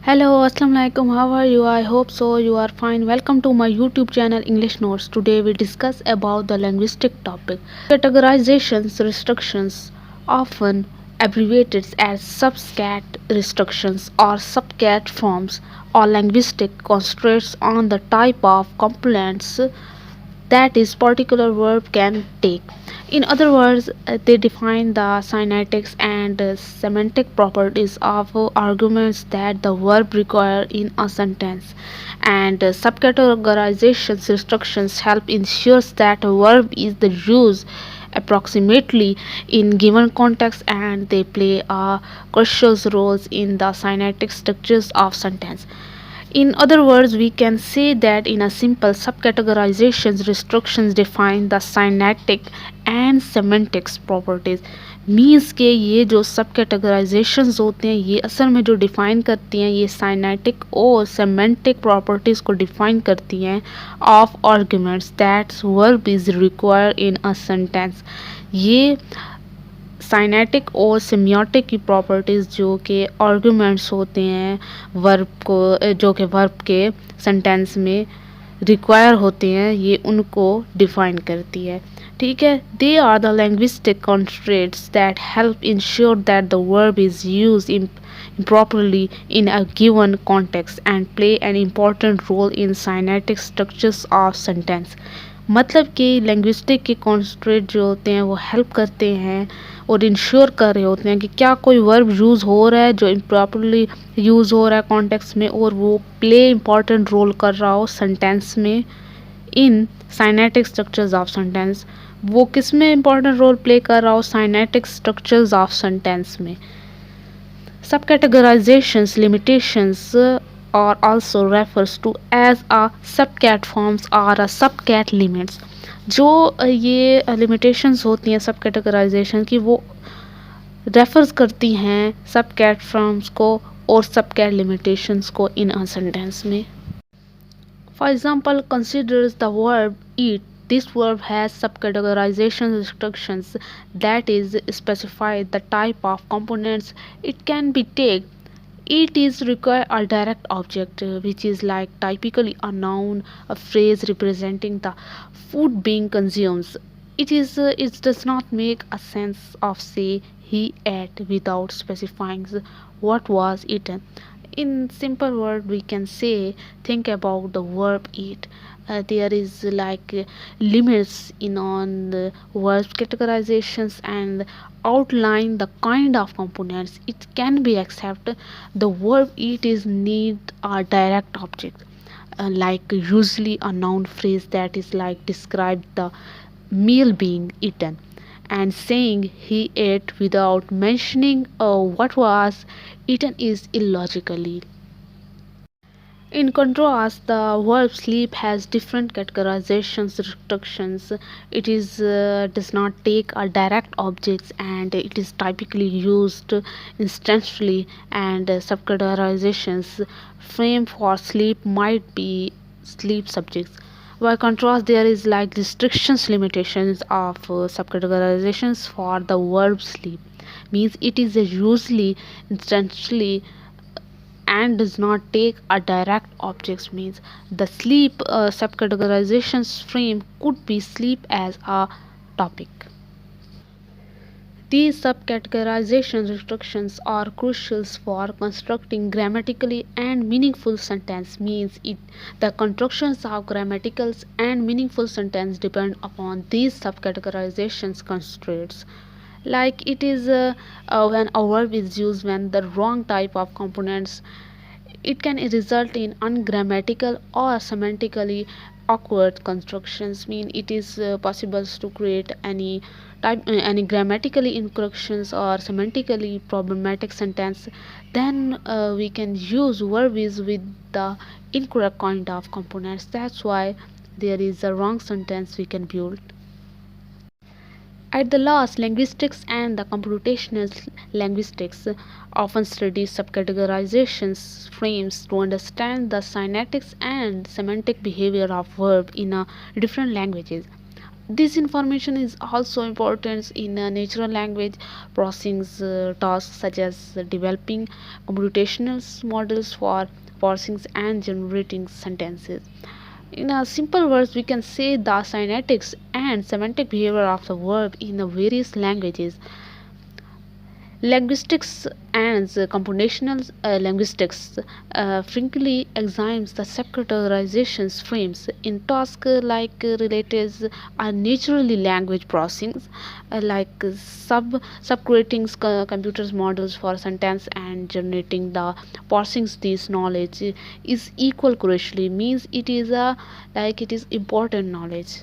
Hello, Assalamu alaikum. How are you? I hope so. You are fine. Welcome to my YouTube channel English Notes. Today we discuss about the linguistic topic. Categorizations restrictions, often abbreviated as subcat restrictions or subcat forms, or linguistic constraints on the type of components that is particular verb can take. In other words, they define the syntax and semantic properties of arguments that the verb require in a sentence. And subcategorization restrictions help ensure that a verb is the used approximately in given context, and they play a crucial role in the syntactic structures of sentence. In other words, we can say that in a simple subcategorizations restrictions define the syntactic and semantics properties. Means के ये जो सब कैटेगराइजेशंस होते हैं ये असल में जो डिफ़ाइन करती हैं ये साइनेटिक और सेमेंटिक प्रॉपर्टीज़ को डिफ़ाइन करती हैं of arguments that's verb is required in a sentence. ये साइनेटिक और सिम्योटिक की प्रॉपर्टीज़ जो कि आर्गुमेंट्स होते हैं वर्ब को जो कि वर्ब के सेंटेंस में रिक्वायर होते हैं ये उनको डिफाइन करती है। ठीक है, they are the linguistic constraints that help ensure that the verb is use improperly in a given context and play an important role in syntactic structures of sentence। मतलब कि लैंग्विस्टिक के कॉन्स्ट्रेंट जो होते हैं वो हेल्प करते हैं और इंश्योर कर रहे होते हैं कि क्या कोई वर्ब यूज़ हो रहा है जो इम्प्रॉपरली यूज़ हो रहा है कॉन्टेक्स्ट में और वो प्ले इम्पॉर्टेंट रोल कर रहा हो सेंटेंस में इन साइनेटिक स्ट्रक्चर्स ऑफ सेंटेंस। वो किस में इम्पॉर्टेंट रोल प्ले कर रहा हो साइनेटिक स्ट्रक्चर्स ऑफ सेंटेंस में। सब कैटेगराइजेशंस limitations or also refers to as a subcat forms or a subcat limits। जो ये लिमिटेशंस होती हैं सब कैटेगराइजेशन की वो रेफर्स करती हैं सब कैट फॉर्म्स को और सब कैट लिमिटेशंस को इन अ सेंटेंस में। For example, considers the verb eat. This verb has subcategorization restrictions that is specify the type of components it can be take. It is require a direct object, which is like typically a noun, a phrase representing the food being consumed. It does not make a sense of say he ate without specifying what was eaten. In simple word we can say think about the verb eat. There is like limits in on the verb categorizations and outline the kind of components it can be accepted. The verb eat is need a direct object, like usually a noun phrase that is like describe the meal being eaten, and saying he ate without mentioning what was eaten is illogically. In contrast, the verb sleep has different categorizations restrictions. It is does not take a direct objects and it is typically used instantly, and subcategorizations frame for sleep might be sleep subjects. By contrast, there is like restrictions limitations of subcategorizations for the verb sleep, means it is usually instantly and does not take a direct object, means the sleep subcategorizations frame could be sleep as a topic. These subcategorization restrictions are crucial for constructing grammatically and meaningful sentence, means it the constructions of grammatical and meaningful sentence depend upon these subcategorizations constraints. Like it is when a verb is used when the wrong type of components, it can result in ungrammatical or semantically awkward constructions, mean it is possible to create any grammatically incorrections or semantically problematic sentence. Then we can use verbs with the incorrect kind of components. That's why there is a wrong sentence we can build. At the last, linguistics and the computational linguistics often study subcategorizations frames to understand the syntax and semantic behavior of verb in different languages. This information is also important in natural language processing tasks such as developing computational models for parsing and generating sentences. In simple words, we can say the syntax and semantic behavior of the verb in the various languages. Linguistics and computational linguistics frequently examines the subcategorization frames in tasks like relatives are naturally language processing, like subcreating computers models for sentence and generating the parsing this knowledge is equal crucially means it is a like it is important knowledge.